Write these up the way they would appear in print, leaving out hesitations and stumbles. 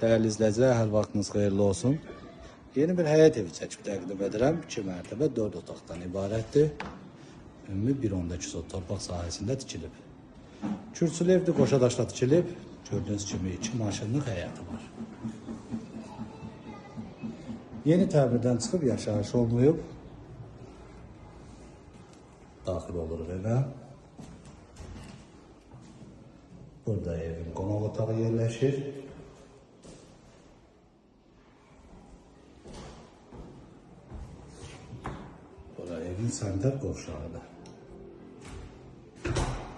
Değerli izləyicilər, hər vaxtınız xeyirli olsun. Yeni bir həyət evi çəkib təqdim edirəm. 2 mərtəbə 4 otaqdan ibarətdir. Ümumi 1.2 sot torpaq sahəsində tikilib. Kürsülü evdir, qoşa daşla tikilib. Gördüyünüz kimi 2 maşınlıq həyəti var. Yeni təmirdən çıxıb yaşayış olmayıb. Daxil oluruq evə. Burada evin qonaq otağı yerləşir. Burada evin sanitar qovşağıdır.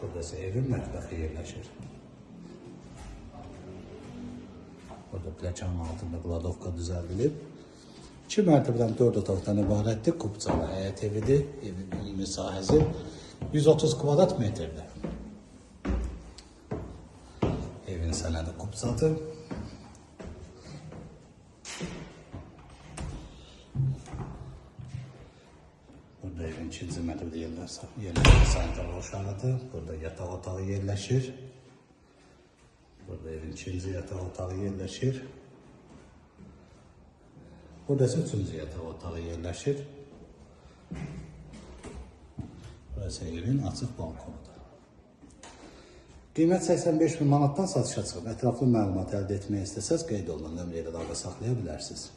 Burada ise evin mətbəxi yerləşir. Burada pləkanın altında qladovka düzəldilib. 2 mərtəbədən 4 otaqdan ibarətdir. Kupçalı həyət evidir. Evin ümumi sahəsi 130 kvadrat metrdir. Evin sənədi kupçadır. Burada evin 2-ci mərtəbədə yerləşir sanitar qovşağıdır. Burada yataq otağı yerləşir. Burada evin 2-ci yataq otağı yerləşir. Burada ise 3-cü yataq otağı yerləşir. Burası evin açıq balkonudur. Qiymət 85 bin manatdan satışa çıxıb. Ətraflı məlumat əldə etmək istəsəz qeyd olunan nömrə ilə əlaqə saxlaya bilərsiniz.